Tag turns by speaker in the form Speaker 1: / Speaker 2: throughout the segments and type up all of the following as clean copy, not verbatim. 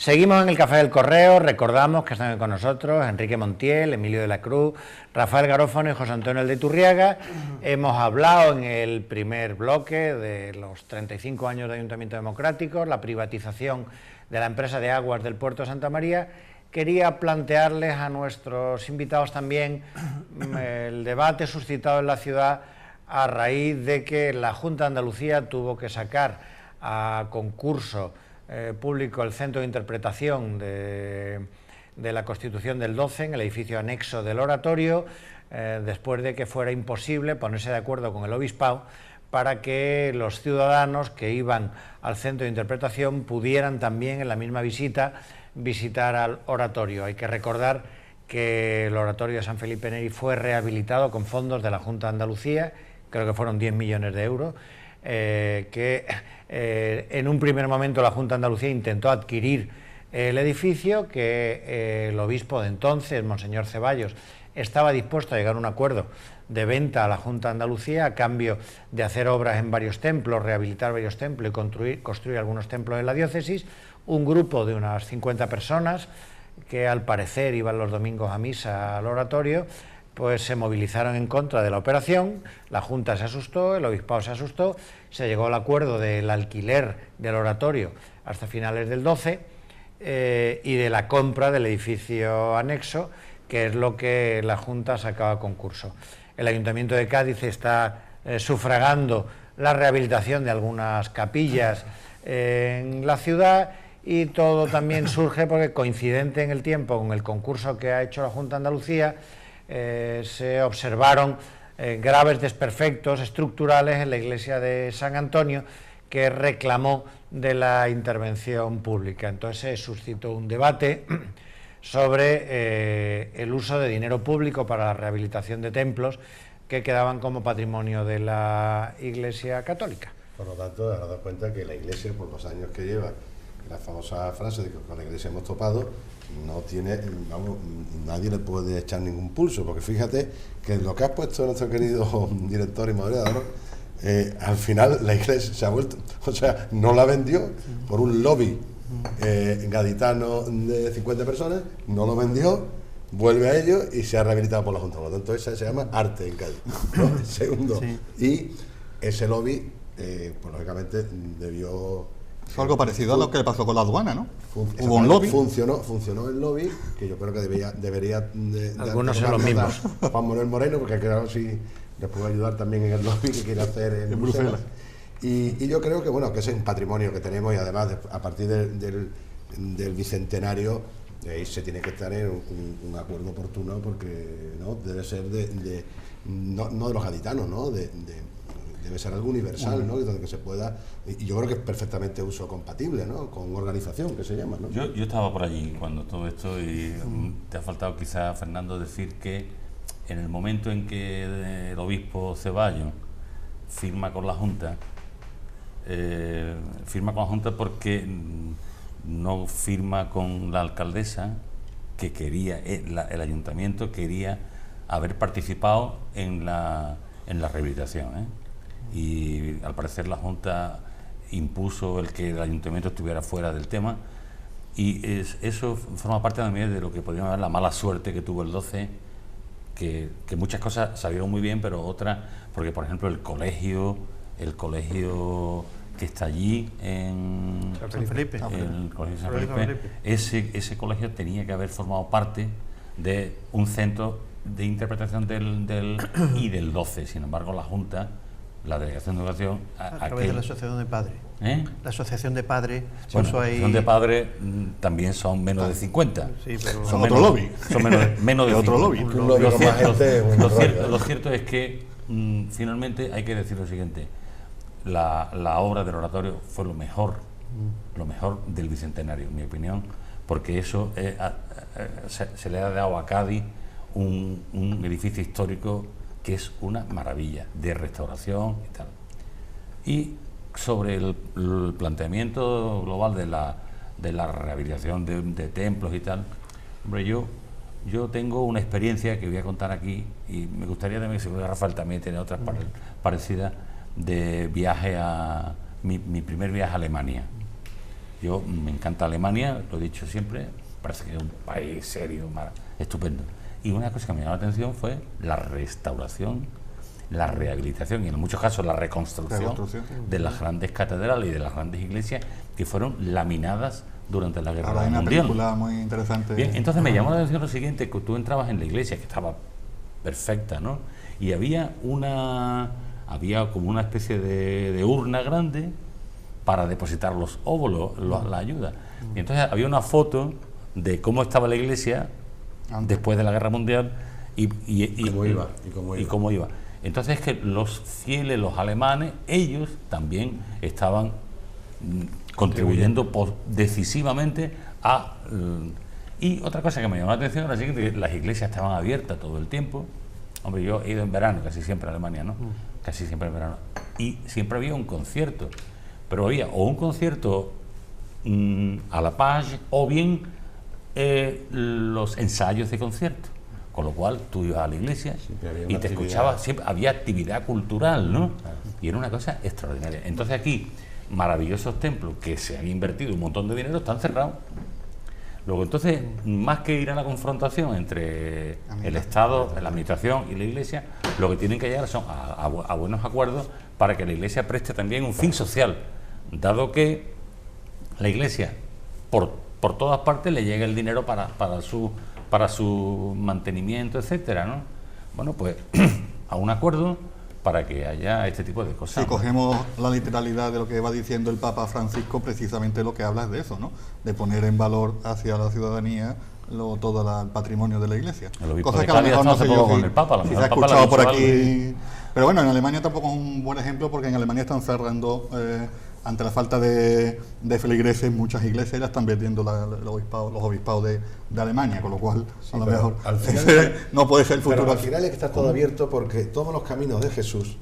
Speaker 1: Seguimos en el Café del Correo, recordamos que están con nosotros Enrique Montiel, Emilio de la Cruz, Rafael Garófano y José Antonio de Iturriaga. Hemos hablado en el primer bloque de los 35 años de Ayuntamiento Democrático, la privatización de la empresa de aguas del Puerto de Santa María. Quería plantearles a nuestros invitados también el debate suscitado en la ciudad a raíz de que la Junta de Andalucía tuvo que sacar a concurso público el centro de interpretación de la Constitución del 12 en el edificio anexo del oratorio, después de que fuera imposible ponerse de acuerdo con el obispado para que los ciudadanos que iban al centro de interpretación pudieran también en la misma visita visitar al oratorio. Hay que recordar que el oratorio de San Felipe Neri fue rehabilitado con fondos de la Junta de Andalucía, creo que fueron 10 millones de euros, en un primer momento la Junta de Andalucía intentó adquirir el edificio, que el obispo de entonces, Monseñor Ceballos, estaba dispuesto a llegar a un acuerdo de venta a la Junta de Andalucía a cambio de hacer obras en varios templos, rehabilitar varios templos y construir algunos templos en la diócesis. Un grupo de unas 50 personas que al parecer iban los domingos a misa al oratorio, pues se movilizaron en contra de la operación. La Junta se asustó, el obispado se asustó, se llegó al acuerdo del alquiler del oratorio hasta finales del 12 y de la compra del edificio anexo, que es lo que la Junta sacaba a concurso. El Ayuntamiento de Cádiz está sufragando la rehabilitación de algunas capillas en la ciudad, y todo también surge porque, coincidente en el tiempo con el concurso que ha hecho la Junta de Andalucía, se observaron graves desperfectos estructurales en la iglesia de San Antonio, que reclamó de la intervención pública. Entonces se suscitó un debate sobre el uso de dinero público para la rehabilitación de templos que quedaban como patrimonio de la Iglesia Católica.
Speaker 2: Por lo tanto, ahora das cuenta que la Iglesia, por los años que lleva, la famosa frase de que con la Iglesia hemos topado, no tiene, vamos, nadie le puede echar ningún pulso, porque fíjate que lo que ha puesto nuestro querido director y moderador, al final la Iglesia se ha vuelto, o sea, no la vendió por un lobby gaditano de 50 personas, no lo vendió, vuelve a ello y se ha rehabilitado por la Junta. Por lo tanto, esa se llama arte en Cádiz, ¿no? Segundo, sí. Y ese lobby, pues lógicamente debió...
Speaker 3: Algo parecido a lo que le pasó con la aduana, ¿no? Hubo un lobby.
Speaker 2: Funcionó el lobby, que yo creo que debería
Speaker 1: algunos son los mismos.
Speaker 2: Juan Manuel Moreno, porque claro, sí les puedo ayudar también en el lobby que quiere hacer en Bruselas. Y yo creo que bueno, que ese es un patrimonio que tenemos, y además a partir del bicentenario se tiene que estar en un acuerdo oportuno, porque no debe ser no de los gaditanos, ¿no? Debe ser algo universal, ¿no? Donde que se pueda, y yo creo que es perfectamente uso compatible, ¿no? Con organización, que se llama, ¿no?
Speaker 4: Yo estaba por allí cuando todo esto, y te ha faltado quizás, Fernando, decir que en el momento en que el obispo Ceballos firma con la Junta porque no firma con la alcaldesa, que quería, el ayuntamiento quería haber participado en la rehabilitación, y al parecer la Junta impuso el que el ayuntamiento estuviera fuera del tema, y eso forma parte también de lo que podríamos llamar la mala suerte que tuvo el 12, que muchas cosas salieron muy bien, pero otras, porque por ejemplo el colegio que está allí en
Speaker 5: San Felipe,
Speaker 4: el colegio San Felipe, ese colegio tenía que haber formado parte de un centro de interpretación y del 12. Sin embargo, la Junta, la Delegación de Educación,
Speaker 5: a través de la Asociación de Padres.
Speaker 4: La
Speaker 5: Asociación de Padres.
Speaker 4: Bueno, la Asociación de Padres también son menos de 50.
Speaker 5: Sí, pero
Speaker 3: son otro lobby.
Speaker 4: Son menos de
Speaker 3: otro
Speaker 4: 50.
Speaker 3: lobby.
Speaker 4: Lo cierto es que finalmente hay que decir lo siguiente: la obra del oratorio fue lo mejor del bicentenario, en mi opinión, porque eso se le ha dado a Cádiz un edificio histórico que es una maravilla de restauración y tal. Y sobre el planteamiento global de la rehabilitación de templos y tal, hombre, yo tengo una experiencia que voy a contar aquí, y me gustaría también, seguro que Rafael también tiene otras parecidas, de viaje mi primer viaje a Alemania. Yo me encanta Alemania, lo he dicho siempre, parece que es un país serio, estupendo. Y una cosa que me llamó la atención fue la restauración, la rehabilitación y en muchos casos la reconstrucción de las grandes catedrales y de las grandes iglesias que fueron laminadas durante la Guerra Mundial.
Speaker 3: Ahora hay una película muy interesante.
Speaker 4: Bien, entonces me llamó la atención lo siguiente, que tú entrabas en la iglesia, que estaba perfecta, ¿no? Y había como una especie de urna grande para depositar los óvulos, la ayuda. Y entonces había una foto de cómo estaba la iglesia después de la Guerra Mundial y cómo iba. Entonces es que los fieles, los alemanes, ellos también estaban contribuyendo decisivamente a... y otra cosa que me llamó la atención era la siguiente, que las iglesias estaban abiertas todo el tiempo. Hombre, yo he ido en verano, casi siempre a Alemania, ¿no? Casi siempre en verano. Y siempre había un concierto, pero había o un concierto a la paz o bien los ensayos de concierto. Con lo cual tú ibas a la iglesia y te escuchabas, siempre había actividad cultural, ¿no? Y era una cosa extraordinaria. Entonces aquí, maravillosos templos que se han invertido un montón de dinero están cerrados. Luego, entonces, más que ir a la confrontación entre el Estado, la administración y la iglesia, lo que tienen que llegar son a buenos acuerdos para que la iglesia preste también un fin social, dado que la iglesia, por todas partes, le llega el dinero para su mantenimiento, etcétera, ¿no? Bueno, pues a un acuerdo para que haya este tipo de cosas.
Speaker 3: Si cogemos la literalidad de lo que va diciendo el Papa Francisco, precisamente lo que habla es de eso, ¿no? De poner en valor hacia la ciudadanía todo el patrimonio de la Iglesia.
Speaker 4: Cosa que a lo mejor no sé yo con el Papa,
Speaker 3: si se ha escuchado por aquí. Pero bueno, en Alemania tampoco es un buen ejemplo, porque en Alemania están cerrando ante la falta de feligreses, muchas iglesias la están vendiendo los obispados de Alemania, con lo cual a lo mejor
Speaker 2: al final,
Speaker 3: no puede ser el futuro.
Speaker 2: Pero al final es que está todo abierto, porque todos los caminos de Jesús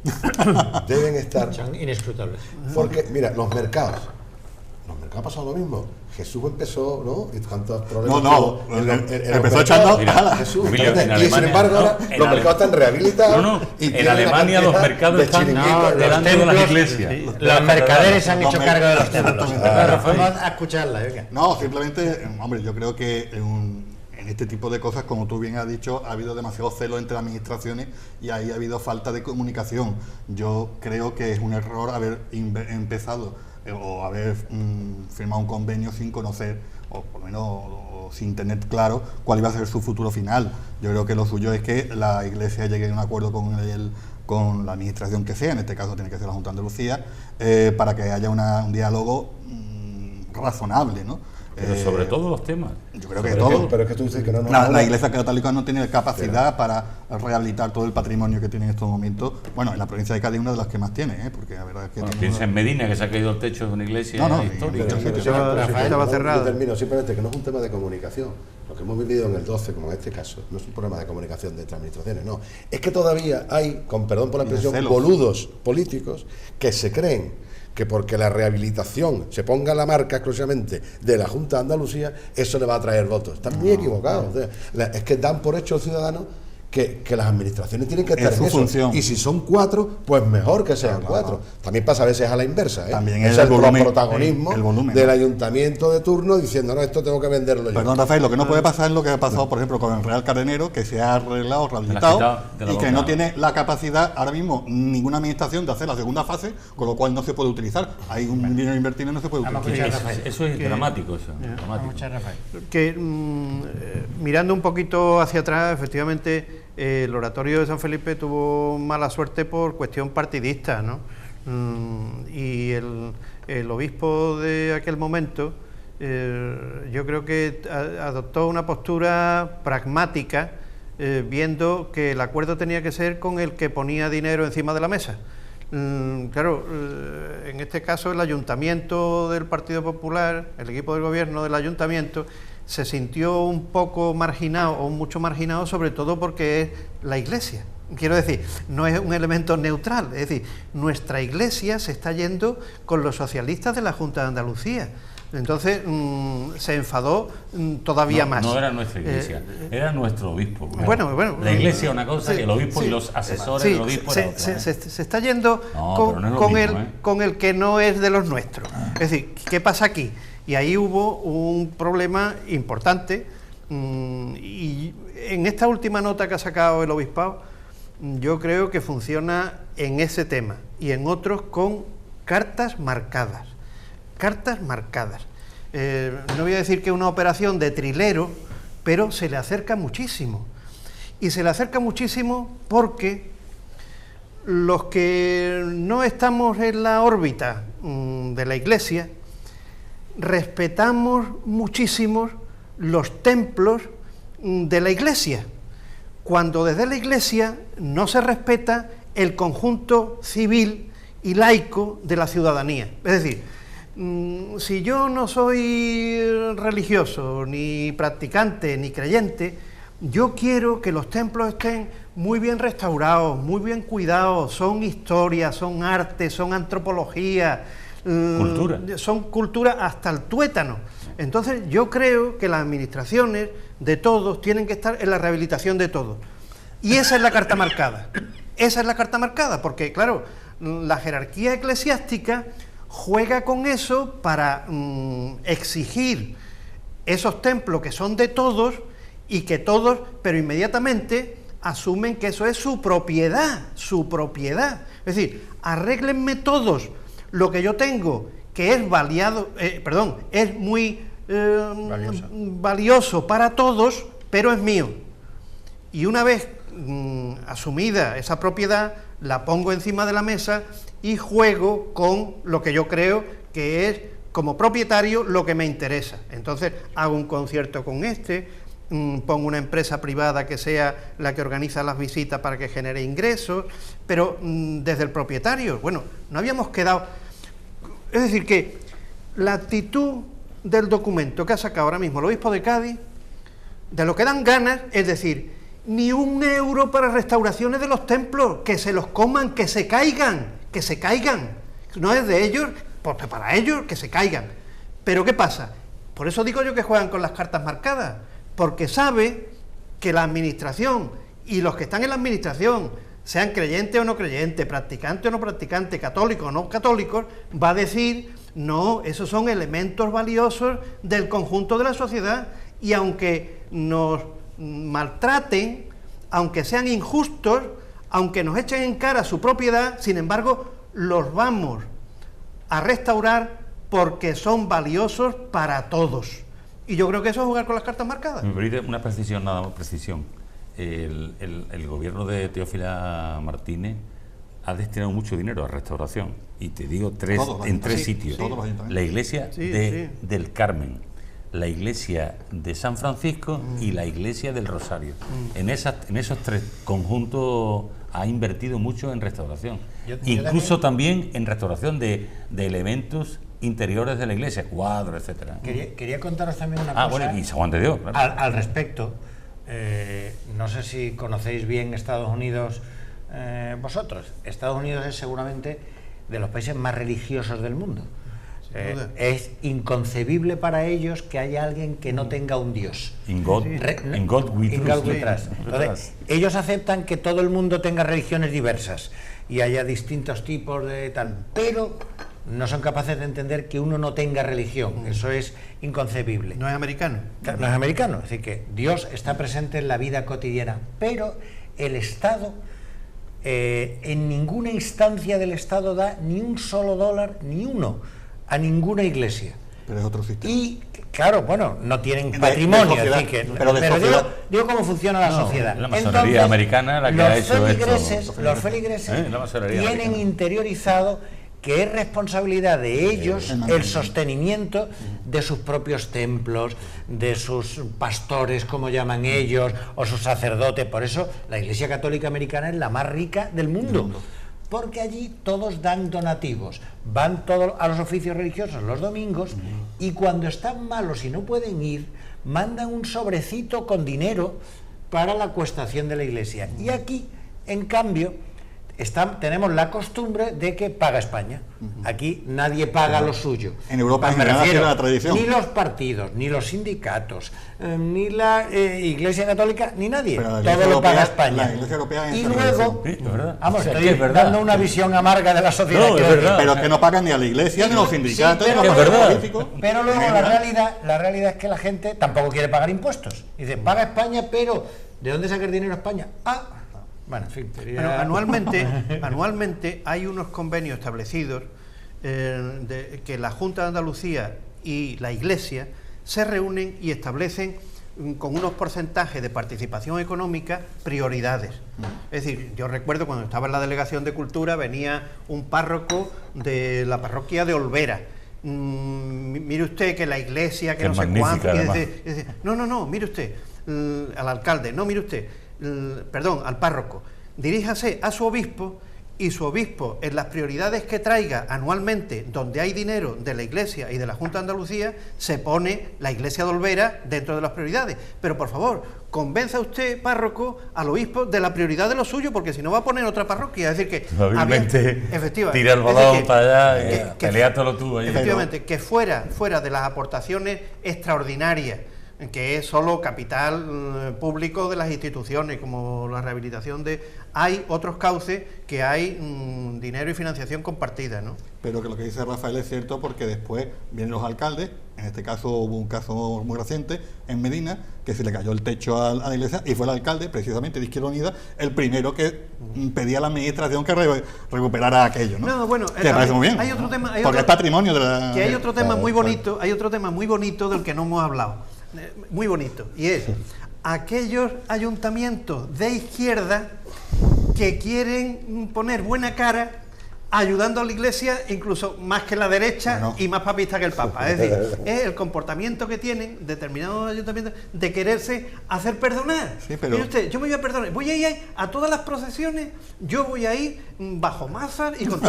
Speaker 2: deben estar...
Speaker 1: Son inescrutables.
Speaker 2: Porque, mira, los mercados ha pasado lo mismo. Jesús empezó, ¿no? Y cuántos problemas
Speaker 3: empezó echando
Speaker 2: a Jesús.
Speaker 4: Emilio,
Speaker 2: y sin embargo ahora los mercados están rehabilitados.
Speaker 4: Y en Alemania los mercados están delante de las iglesias.
Speaker 1: Sí. Los mercaderes han hecho cargo de los templos. Vamos a escucharla.
Speaker 3: No, simplemente, hombre, yo creo que en este tipo de cosas, como tú bien has dicho, ha habido demasiado celo entre administraciones y ahí ha habido falta de comunicación. Yo creo que es un error haber empezado o haber firmado un convenio sin conocer, o por lo menos sin tener claro cuál iba a ser su futuro final. Yo creo que lo suyo es que la Iglesia llegue a un acuerdo con la administración que sea, en este caso tiene que ser la Junta de Andalucía, para que haya un diálogo razonable, ¿no?
Speaker 4: Pero sobre todos los temas.
Speaker 3: Yo creo que todo.
Speaker 2: Pero es que tú dices que
Speaker 3: la Iglesia Católica no tiene capacidad para rehabilitar todo el patrimonio que tiene en estos momentos. Bueno, en la provincia de Cádiz es una de las que más tiene, porque la verdad es que...
Speaker 4: piensa en Medina, que se ha caído el techo de una iglesia histórica.
Speaker 2: Estaba cerrado. Yo termino simplemente que no es un tema de comunicación. Lo que hemos vivido en el 12, como en este caso, no es un problema de comunicación de estas administraciones, no. Es que todavía hay, con perdón por la expresión, boludos políticos que se creen que porque la rehabilitación se ponga la marca exclusivamente de la Junta de Andalucía, eso le va a traer votos. Están muy equivocados. Es que dan por hecho los ciudadanos que las administraciones tienen que estar en eso.
Speaker 3: Función.
Speaker 2: Y si son 4, pues mejor que sean 4. También pasa a veces a la inversa.
Speaker 3: También
Speaker 2: es el protagonismo
Speaker 3: volumen,
Speaker 2: del ayuntamiento de turno diciendo, no, esto tengo que venderlo yo.
Speaker 3: Perdón, Rafael, lo que no puede pasar es lo que ha pasado, por ejemplo, con el Real Cadenero, que se ha arreglado, rehabilitado, y que no tiene la capacidad ahora mismo ninguna administración de hacer la segunda fase, con lo cual no se puede utilizar. Hay un dinero invertido y no se puede utilizar.
Speaker 4: Eso es dramático.
Speaker 5: Que mirando un poquito hacia atrás, efectivamente, el oratorio de San Felipe tuvo mala suerte por cuestión partidista, ¿no? Y el obispo de aquel momento, yo creo que adoptó una postura pragmática, viendo que el acuerdo tenía que ser con el que ponía dinero encima de la mesa. Claro, en este caso el ayuntamiento del Partido Popular, el equipo del gobierno del ayuntamiento, se sintió un poco marginado o mucho marginado, sobre todo porque es la Iglesia. Quiero decir, no es un elemento neutral, es decir, nuestra Iglesia se está yendo con los socialistas de la Junta de Andalucía. Entonces se enfadó todavía más.
Speaker 4: No era nuestra iglesia, era nuestro obispo.
Speaker 5: Bueno,
Speaker 4: la iglesia es una cosa, y el obispo y los asesores del obispo era otra.
Speaker 5: Se está yendo con el que no es de los nuestros. Es decir, ¿qué pasa aquí? Y ahí hubo un problema importante, y en esta última nota que ha sacado el obispado, yo creo que funciona en ese tema y en otros con cartas marcadas. Cartas marcadas. No voy a decir que es una operación de trilero, pero se le acerca muchísimo. Y se le acerca muchísimo porque los que no estamos en la órbita de la Iglesia respetamos muchísimo los templos de la Iglesia, cuando desde la Iglesia no se respeta el conjunto civil y laico de la ciudadanía. Es decir, si yo no soy religioso, ni practicante, ni creyente, yo quiero que los templos estén muy bien restaurados, muy bien cuidados, son historia, son arte, son antropología,
Speaker 4: cultura.
Speaker 5: Son cultura hasta el tuétano. Entonces yo creo que las administraciones de todos tienen que estar en la rehabilitación de todos. Y esa es la carta marcada. Esa es la carta marcada, porque claro, la jerarquía eclesiástica juega con eso para exigir esos templos que son de todos y que todos, pero inmediatamente asumen que eso es su propiedad, su propiedad. Es decir, arréglenme todos lo que yo tengo, que es es muy valioso para todos, pero es mío. Y una vez asumida esa propiedad, la pongo encima de la mesa y juego con lo que yo creo que es, como propietario, lo que me interesa. Entonces hago un concierto con pongo una empresa privada que sea la que organiza las visitas para que genere ingresos, pero desde el propietario. Bueno, no habíamos quedado... Es decir, que la actitud del documento que ha sacado ahora mismo el obispo de Cádiz, de lo que dan ganas, es decir, ni un euro para restauraciones de los templos, que se los coman, que se caigan, que se caigan. No es de ellos, pues para ellos que se caigan. Pero ¿qué pasa? Por eso digo yo que juegan con las cartas marcadas, porque sabe que la administración y los que están en la administración, sean creyentes o no creyentes, practicantes o no practicantes, católicos o no católicos, va a decir, no, esos son elementos valiosos del conjunto de la sociedad, y aunque nos maltraten, aunque sean injustos, aunque nos echen en cara su propiedad, sin embargo, los vamos a restaurar porque son valiosos para todos. Y yo creo que eso es jugar con las cartas marcadas.
Speaker 4: Me permite una precisión, nada más precisión. El gobierno de Teófila Martínez ha destinado mucho dinero a restauración, y te digo en tres sitios: la iglesia del Carmen, la iglesia de San Francisco y la iglesia del Rosario. En esos tres conjuntos ha invertido mucho en restauración, incluso también en restauración de elementos interiores de la iglesia, cuadros, etcétera.
Speaker 1: Quería contaros también una cosa.
Speaker 4: Bueno, y San Juan de Dios, claro.
Speaker 1: Al respecto. No sé si conocéis bien Estados Unidos vosotros. Estados Unidos es seguramente de los países más religiosos del mundo. Es inconcebible para ellos que haya alguien que no tenga un Dios.
Speaker 4: In God we trust.
Speaker 1: Entonces, ellos aceptan que todo el mundo tenga religiones diversas y haya distintos tipos de tal, pero no son capaces de entender que uno no tenga religión. Eso es inconcebible.
Speaker 5: No es americano.
Speaker 1: No es americano. Es decir, que Dios está presente en la vida cotidiana, pero el Estado, en ninguna instancia del Estado da ni un solo dólar, ni uno, a ninguna iglesia.
Speaker 3: Pero es otro sistema.
Speaker 1: Y, claro, bueno, no tienen patrimonio. Pero digo cómo funciona la sociedad.
Speaker 4: La masonería americana la que ha hecho esto.
Speaker 1: Los feligreses tienen interiorizado que es responsabilidad de ellos el sostenimiento de sus propios templos, de sus pastores, como llaman ellos, o sus sacerdotes. Por eso la Iglesia Católica Americana es la más rica del mundo, porque allí todos dan donativos, van todos a los oficios religiosos los domingos, y cuando están malos y no pueden ir, mandan un sobrecito con dinero para la cuestación de la iglesia. Y aquí, en cambio, tenemos la costumbre de que paga España. Aquí nadie paga lo suyo.
Speaker 3: En Europa en
Speaker 1: me
Speaker 3: general
Speaker 1: refiero,
Speaker 3: tiene la tradición.
Speaker 1: ni los partidos, ni los sindicatos, ni la Iglesia Católica, ni nadie. Todo lo paga España.
Speaker 3: La Iglesia Europea
Speaker 1: Y luego,
Speaker 4: Sí, es verdad.
Speaker 1: vamos,
Speaker 4: O sea,
Speaker 1: estoy
Speaker 4: que es verdad.
Speaker 1: dando una visión amarga de la sociedad.
Speaker 4: No,
Speaker 1: que
Speaker 4: es
Speaker 1: hoy-
Speaker 4: verdad.
Speaker 3: Pero que no pagan ni a la Iglesia, ni a los sindicatos,
Speaker 1: sí,
Speaker 3: ni a
Speaker 1: pero
Speaker 3: los
Speaker 4: es verdad.
Speaker 3: políticos.
Speaker 1: Pero luego
Speaker 3: En general.
Speaker 1: la realidad es que la gente tampoco quiere pagar impuestos. Dice, paga España, pero ¿de dónde saca el dinero España? Bueno, en fin.
Speaker 5: Bueno, anualmente hay unos convenios establecidos de que la Junta de Andalucía y la Iglesia se reúnen y establecen con unos porcentajes de participación económica prioridades. Es decir, yo recuerdo cuando estaba en la Delegación de Cultura venía un párroco de la parroquia de Olvera. Mire usted que la Iglesia, que
Speaker 4: Qué
Speaker 5: no sé
Speaker 4: magnífica,
Speaker 5: cuánto,
Speaker 4: además.
Speaker 5: no, mire usted, al alcalde, no, mire usted, perdón, al párroco, diríjase a su obispo y su obispo en las prioridades que traiga anualmente, donde hay dinero de la Iglesia y de la Junta de Andalucía, se pone la Iglesia de Olvera dentro de las prioridades. Pero por favor, convenza usted, párroco, al obispo de la prioridad de lo suyo, porque si no va a poner otra parroquia. Es decir que
Speaker 4: Hábilmente
Speaker 5: efectivamente,
Speaker 4: tira el
Speaker 5: es decir
Speaker 4: balón
Speaker 5: que-
Speaker 4: para allá,
Speaker 5: que-
Speaker 4: peleátelo tú ahí.
Speaker 5: efectivamente, que fuera de las aportaciones extraordinarias, que es solo capital público de las instituciones, como la rehabilitación hay otros cauces que hay dinero y financiación compartida, ¿no?
Speaker 3: Pero que lo que dice Rafael es cierto, porque después vienen los alcaldes. En este caso hubo un caso muy reciente en Medina, que se le cayó el techo a la iglesia y fue el alcalde, precisamente de Izquierda Unida, el primero que pedía a la administración que recuperara aquello, ¿no?
Speaker 5: No, bueno,
Speaker 3: que parece muy bien.
Speaker 5: hay otro tema,
Speaker 3: porque es patrimonio de la...
Speaker 5: que hay otro tema
Speaker 2: Claro,
Speaker 5: muy
Speaker 2: claro.
Speaker 5: bonito, hay otro tema muy bonito del que no hemos hablado, muy bonito, y es aquellos ayuntamientos de izquierda que quieren poner buena cara ayudando a la Iglesia, incluso más que la derecha,
Speaker 3: Bueno.
Speaker 5: y más papista que el Papa. Es decir, es el comportamiento que tienen determinados ayuntamientos de quererse hacer perdonar.
Speaker 3: Sí, pero-
Speaker 5: Mire usted, yo me voy a perdonar, voy a ir a todas las procesiones, yo voy a ir bajo masa y con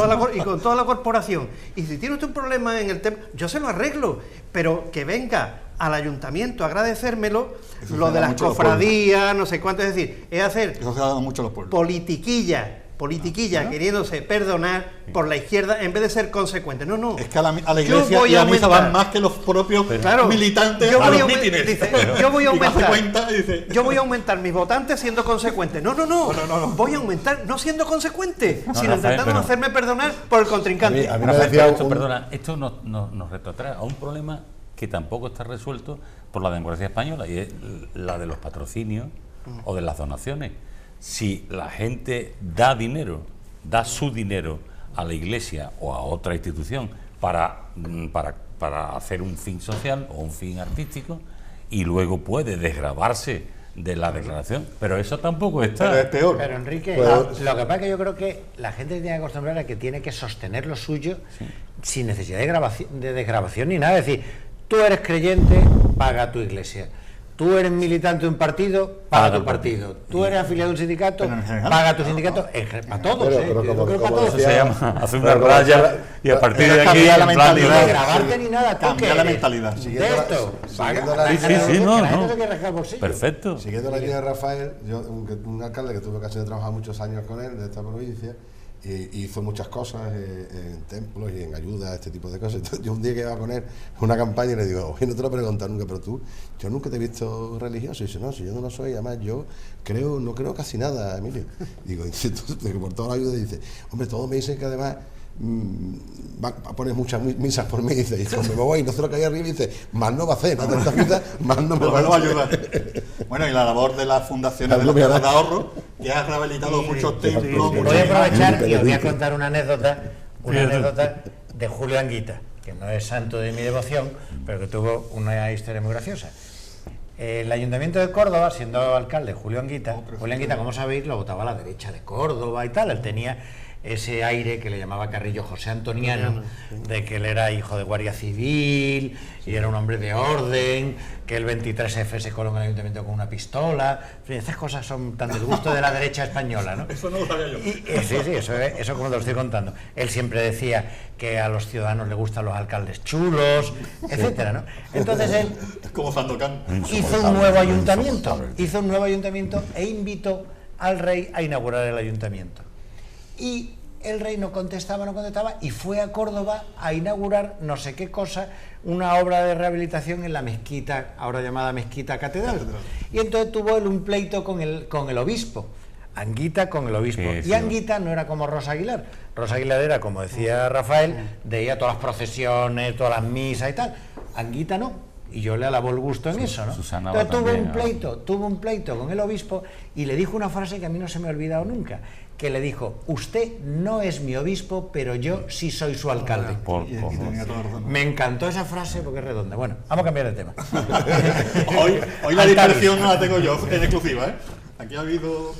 Speaker 5: toda la corporación. Y si tiene usted un problema en el tema, yo se lo arreglo, pero que venga al ayuntamiento a agradecérmelo,
Speaker 3: Eso
Speaker 5: lo
Speaker 3: se
Speaker 5: de
Speaker 3: da
Speaker 5: las
Speaker 3: mucho a los
Speaker 5: cofradías, no sé cuánto, es decir, es hacer
Speaker 3: Eso se ha dado mucho a los pueblos.
Speaker 5: politiquilla, queriéndose perdonar por la izquierda en vez de ser consecuente. No.
Speaker 3: Es que a la
Speaker 5: Yo
Speaker 3: iglesia
Speaker 5: voy
Speaker 3: y
Speaker 5: a
Speaker 3: a misa
Speaker 5: aumentar.
Speaker 3: van más que los propios
Speaker 5: Claro,
Speaker 3: militantes
Speaker 5: yo
Speaker 3: a
Speaker 5: voy
Speaker 3: los
Speaker 5: a aumen-
Speaker 3: mítines.
Speaker 5: dice, yo voy a
Speaker 3: Y que hace
Speaker 5: aumentar.
Speaker 3: cuenta y dice,
Speaker 5: Yo voy a aumentar mis votantes siendo consecuente. No. Voy a aumentar no siendo consecuente,
Speaker 4: No,
Speaker 5: sino
Speaker 4: Rafael,
Speaker 5: intentando
Speaker 4: pero-
Speaker 5: hacerme perdonar por el contrincante.
Speaker 2: A mí me
Speaker 4: Rafael,
Speaker 2: decía
Speaker 4: pero esto,
Speaker 2: un-
Speaker 4: perdona, esto nos retrotrae a un problema que tampoco está resuelto por la democracia española, y es la de los patrocinios o de las donaciones. Si la gente da dinero, da su dinero a la Iglesia o a otra institución para hacer un fin social o un fin artístico, y luego puede desgravarse de la declaración, pero eso tampoco está.
Speaker 3: pero es peor.
Speaker 1: Pero Enrique,
Speaker 2: Pues-
Speaker 1: lo que pasa es que yo creo que la gente tiene que acostumbrar a que tiene que sostener lo suyo sin necesidad de desgrabación ni nada. Es decir, tú eres creyente, paga tu iglesia. Tú eres militante de un partido, paga tu partido. Tú eres afiliado a un sindicato,
Speaker 3: Pero en general,
Speaker 1: paga tu sindicato. Para todos,
Speaker 2: Pero
Speaker 1: yo
Speaker 2: como-
Speaker 1: creo que para
Speaker 2: como
Speaker 1: todos.
Speaker 4: Eso se llama hacer una
Speaker 2: pero como
Speaker 4: raya
Speaker 2: decía-
Speaker 4: y a partir de
Speaker 3: Era
Speaker 4: aquí
Speaker 3: cambiar la
Speaker 4: en plan de-
Speaker 3: mentalidad.
Speaker 1: Grabarte ni nada, tú
Speaker 3: Cambiar
Speaker 1: que
Speaker 3: la
Speaker 1: eres
Speaker 3: mentalidad.
Speaker 1: de
Speaker 2: Siguiendo la-
Speaker 1: esto,
Speaker 2: siguiendo
Speaker 1: paga.
Speaker 2: la-
Speaker 4: Sí, sí, no,
Speaker 1: La gente
Speaker 4: no.
Speaker 1: se quiere rascar el bolsillo.
Speaker 4: Perfecto.
Speaker 2: Siguiendo la línea de Rafael, yo, un alcalde que tuve ocasión de trabajar muchos años con él de esta provincia, y hizo muchas cosas en templos y en ayuda a este tipo de cosas. Entonces, yo un día que iba con él una campaña y le digo, oye, no te lo he preguntado nunca, pero tú, yo nunca te he visto religioso. Y dice, no, si yo no lo soy, además yo no creo casi nada, Emilio. Digo, entonces, por toda la ayuda dice, hombre, todos me dicen que además va a poner muchas misas por mí, dice, y cuando me voy, no sé lo que hay arriba, y dice, más no va a hacer, no tanta vida, más no me
Speaker 3: Pero
Speaker 2: va a
Speaker 3: no
Speaker 2: hacer.
Speaker 3: ayuda. Bueno, y la labor de las fundaciones de
Speaker 2: Claro,
Speaker 3: las
Speaker 2: mira.
Speaker 3: casas de ahorro, que ha rehabilitado muchos templos. muchos-
Speaker 1: Voy a aprovechar y os voy a
Speaker 2: Benedicto.
Speaker 1: contar una anécdota de Julio Anguita, que no es santo de mi devoción, pero que tuvo una historia muy graciosa. El Ayuntamiento de Córdoba, siendo alcalde Julio Anguita, como sabéis, lo votaba a la derecha de Córdoba y tal. Él tenía ese aire que le llamaba Carrillo José Antoniano, de que él era hijo de Guardia Civil y era un hombre de orden, que el 23F se coló en el ayuntamiento con una pistola. En fin, estas cosas son tan del gusto de la derecha española, ¿no?
Speaker 3: Eso no lo sabía yo.
Speaker 1: Sí, eso como te lo estoy contando. Él siempre decía que a los ciudadanos les gustan los alcaldes chulos, etcétera, ¿no? Entonces él
Speaker 3: Como Sandokan.
Speaker 1: hizo un nuevo ayuntamiento e invitó al rey a inaugurar el ayuntamiento. y el rey no contestaba, y fue a Córdoba a inaugurar no sé qué cosa, una obra de rehabilitación en la mezquita, ahora llamada Mezquita Catedral. Y entonces tuvo él un pleito con el obispo, Anguita con el obispo.
Speaker 4: Sí,
Speaker 1: y Anguita no era como Rosa Aguilar. Rosa Aguilar era, como decía Rafael, de ir a todas las procesiones, todas las misas y tal. Anguita no. Y yo le alabo el gusto en eso, ¿no?
Speaker 4: Susana
Speaker 1: Entonces
Speaker 4: también,
Speaker 1: tuvo un pleito con el obispo y le dijo una frase que a mí no se me ha olvidado nunca, que le dijo: usted no es mi obispo, pero yo sí soy su alcalde. Me encantó esa frase porque es redonda. Bueno, vamos a cambiar de tema.
Speaker 3: Hoy la dispersión no la tengo yo en exclusiva, ¿eh? Aquí ha habido...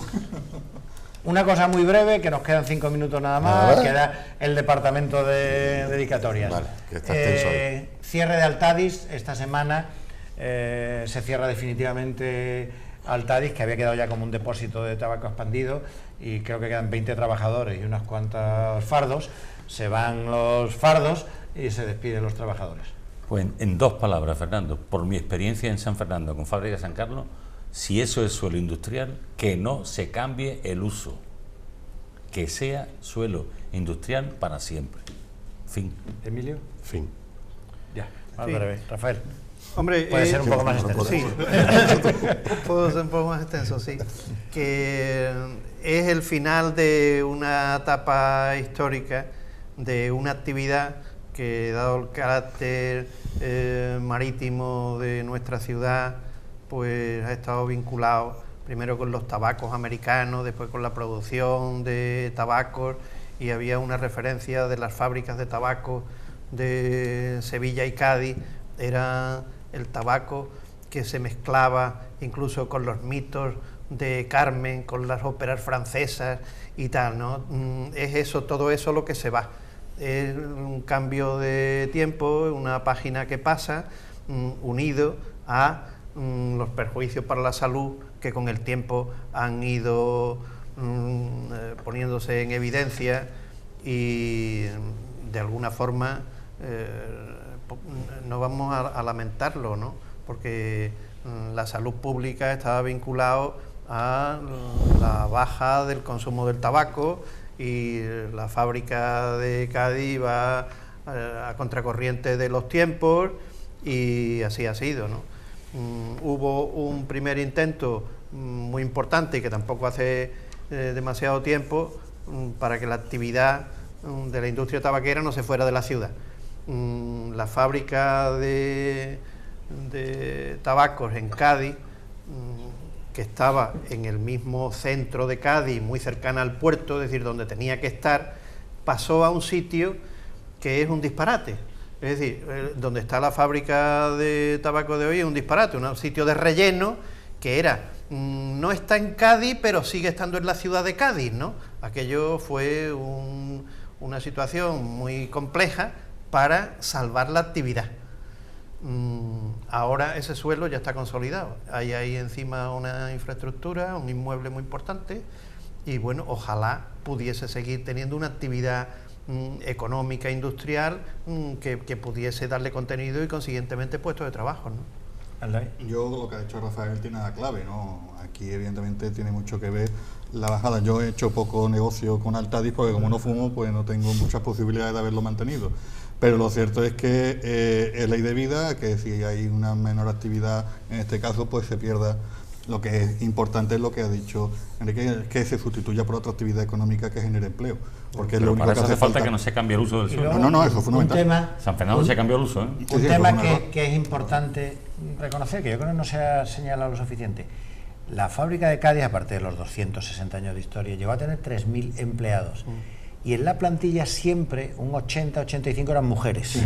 Speaker 1: Una cosa muy breve, que nos quedan 5 minutos nada más, queda el departamento de dedicatorias.
Speaker 2: Vale, que está extenso hoy.
Speaker 1: Cierre de Altadis, esta semana se cierra definitivamente Altadis, que había quedado ya como un depósito de tabaco expandido, y creo que quedan 20 trabajadores y unas cuantas fardos. Se van los fardos y se despiden los trabajadores.
Speaker 4: Pues en 2 palabras, Fernando, por mi experiencia en San Fernando con Fábrica San Carlos, si eso es suelo industrial, que no se cambie el uso, que sea suelo industrial para siempre. Fin.
Speaker 1: Emilio.
Speaker 2: Fin.
Speaker 1: Ya, más
Speaker 5: Sí.
Speaker 1: breve. Rafael.
Speaker 5: Hombre,
Speaker 1: Puede ser un poco más extenso.
Speaker 5: Sí, puedo ser un poco más extenso, sí. Que es el final de una etapa histórica, de una actividad que, dado el carácter marítimo de nuestra ciudad, pues ha estado vinculado primero con los tabacos americanos, después con la producción de tabacos, y había una referencia de las fábricas de tabaco de Sevilla y Cádiz. Era el tabaco que se mezclaba incluso con los mitos de Carmen, con las óperas francesas y tal, ¿no? Es eso, todo eso lo que se va. Es un cambio de tiempo, una página que pasa, unido a los perjuicios para la salud que con el tiempo han ido poniéndose en evidencia, y de alguna forma no vamos a lamentarlo, ¿no? Porque la salud pública estaba vinculado a la baja del consumo del tabaco, y la fábrica de Cádiz va a contracorriente de los tiempos, y así ha sido, ¿no? Hubo un primer intento muy importante, y que tampoco hace demasiado tiempo, para que la actividad de la industria tabaquera no se fuera de la ciudad. La fábrica de tabacos en Cádiz, que estaba en el mismo centro de Cádiz, muy cercana al puerto, es decir, donde tenía que estar, pasó a un sitio que es un disparate. Es decir, donde está la fábrica de tabaco de hoy es un disparate, un sitio de relleno que era, no está en Cádiz, pero sigue estando en la ciudad de Cádiz, ¿no? Aquello fue una situación muy compleja para salvar la actividad. Ahora ese suelo ya está consolidado, hay ahí encima una infraestructura, un inmueble muy importante, y bueno, ojalá pudiese seguir teniendo una actividad económica, industrial, que pudiese darle contenido y consiguientemente puestos de trabajo, ¿no?
Speaker 3: Yo lo que ha dicho Rafael tiene la clave, ¿no? Aquí evidentemente tiene mucho que ver la bajada. Yo he hecho poco negocio con Altadis porque como no fumo, pues no tengo muchas posibilidades de haberlo mantenido. Pero lo cierto es que es ley de vida, que si hay una menor actividad, en este caso, pues se pierda. Lo que es importante es lo que ha dicho Enrique, que se sustituya por otra actividad económica que genere empleo. Porque es lo único
Speaker 4: para
Speaker 3: que
Speaker 4: eso
Speaker 3: hace
Speaker 4: hace falta que no se cambie el uso del suelo.
Speaker 3: No, eso es fundamental.
Speaker 4: San Fernando se cambió el uso, ¿eh?
Speaker 1: Un tema que es importante reconocer, que yo creo que no se ha señalado lo suficiente. La fábrica de Cádiz, aparte de los 260 años de historia, llegó a tener 3.000 empleados. Y en la plantilla siempre un 80-85 eran mujeres.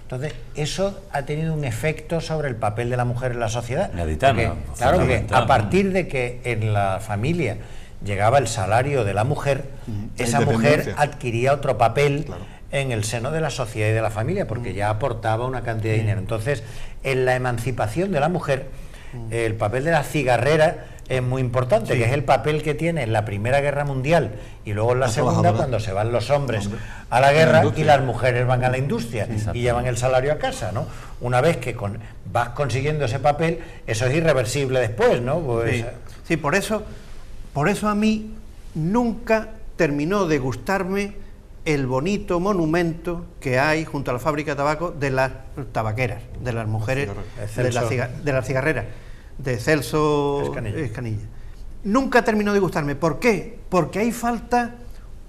Speaker 1: Entonces, eso ha tenido un efecto sobre el papel de la mujer en la sociedad.
Speaker 4: Gaditana,
Speaker 1: Claro que a partir de que en la familia llegaba el salario de la mujer, esa mujer adquiría otro papel en el seno de la sociedad y de la familia, porque ya aportaba una cantidad de dinero. Entonces, en la emancipación de la mujer, el papel de la cigarrera es muy importante, que es el papel que tiene en la Primera Guerra Mundial y luego en la Segunda, cuando se van los hombres a la guerra y las mujeres van a la industria y llevan el salario a casa, ¿no? Una vez que vas consiguiendo ese papel, eso es irreversible después, ¿no? Pues,
Speaker 5: sí, por eso a mí nunca terminó de gustarme el bonito monumento que hay junto a la fábrica de tabaco de las tabaqueras, de las mujeres, de las cigarreras, de Celso Escanilla. Nunca terminó de gustarme. ¿Por qué? Porque ahí falta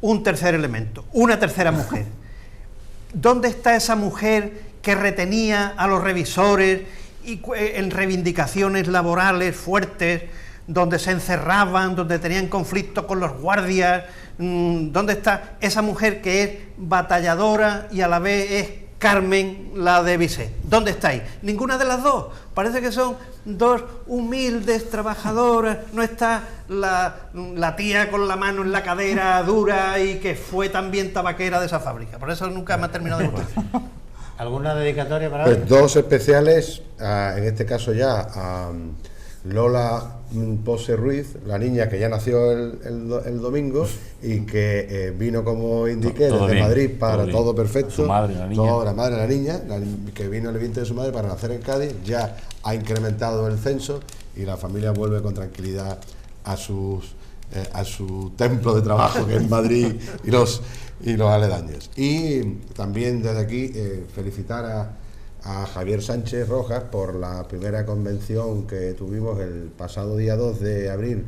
Speaker 5: un tercer elemento, una tercera mujer. ¿Dónde está esa mujer que retenía a los revisores y en reivindicaciones laborales fuertes, donde se encerraban, donde tenían conflictos con los guardias? ¿Dónde está esa mujer que es batalladora y a la vez es Carmen, la de Bizet? ¿Dónde estáis? Ninguna de las dos. Parece que son dos humildes trabajadoras. No está la tía con la mano en la cadera dura y que fue también tabaquera de esa fábrica. Por eso nunca me ha terminado de gustar.
Speaker 1: ¿Alguna dedicatoria para
Speaker 2: Pues dos especiales, en este caso ya a Lola Pose Ruiz, la niña que ya nació el domingo y que vino, como indiqué,
Speaker 4: Todo
Speaker 2: desde
Speaker 4: bien,
Speaker 2: Madrid para
Speaker 4: todo
Speaker 2: todo
Speaker 4: bien.
Speaker 2: perfecto.
Speaker 4: Su madre, la niña.
Speaker 2: La madre de la niña, que vino el vientre de su madre para nacer en Cádiz, ya ha incrementado el censo y la familia vuelve con tranquilidad a su templo de trabajo, que es Madrid y los aledaños. Y también desde aquí felicitar a Javier Sánchez Rojas por la primera convención que tuvimos el pasado día 2 de abril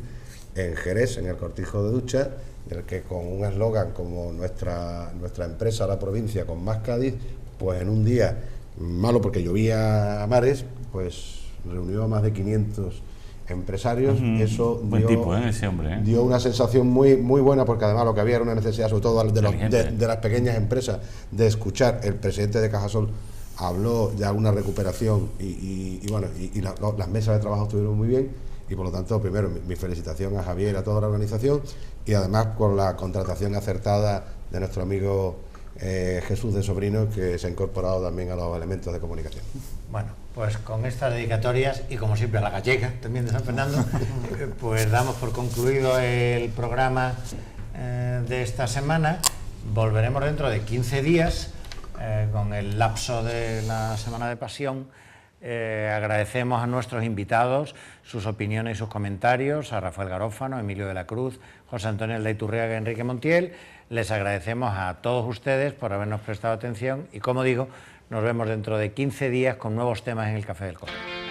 Speaker 2: en Jerez, en el Cortijo de Ducha, en el que con un eslogan como nuestra empresa, la provincia con más Cádiz, pues en un día malo porque llovía a mares, pues reunió a más de 500 empresarios. Eso
Speaker 4: buen tipo, ese hombre,
Speaker 2: dio una sensación muy buena, porque además lo que había era una necesidad, sobre todo de las pequeñas empresas, de escuchar. El presidente de Cajasol habló de alguna recuperación y las mesas de trabajo estuvieron muy bien, y por lo tanto, primero, mi felicitación a Javier, a toda la organización, y además con la contratación acertada de nuestro amigo Jesús de Sobrino, que se ha incorporado también a los elementos de comunicación.
Speaker 1: Bueno, pues con estas dedicatorias y como siempre a la gallega también de San Fernando, pues damos por concluido el programa de esta semana. Volveremos dentro de 15 días con el lapso de la Semana de Pasión. Agradecemos a nuestros invitados sus opiniones y sus comentarios, a Rafael Garófano, Emilio de la Cruz, José Antonio Aldaiturriaga y Enrique Montiel. Les agradecemos a todos ustedes por habernos prestado atención y, como digo, nos vemos dentro de 15 días con nuevos temas en el Café del Correo.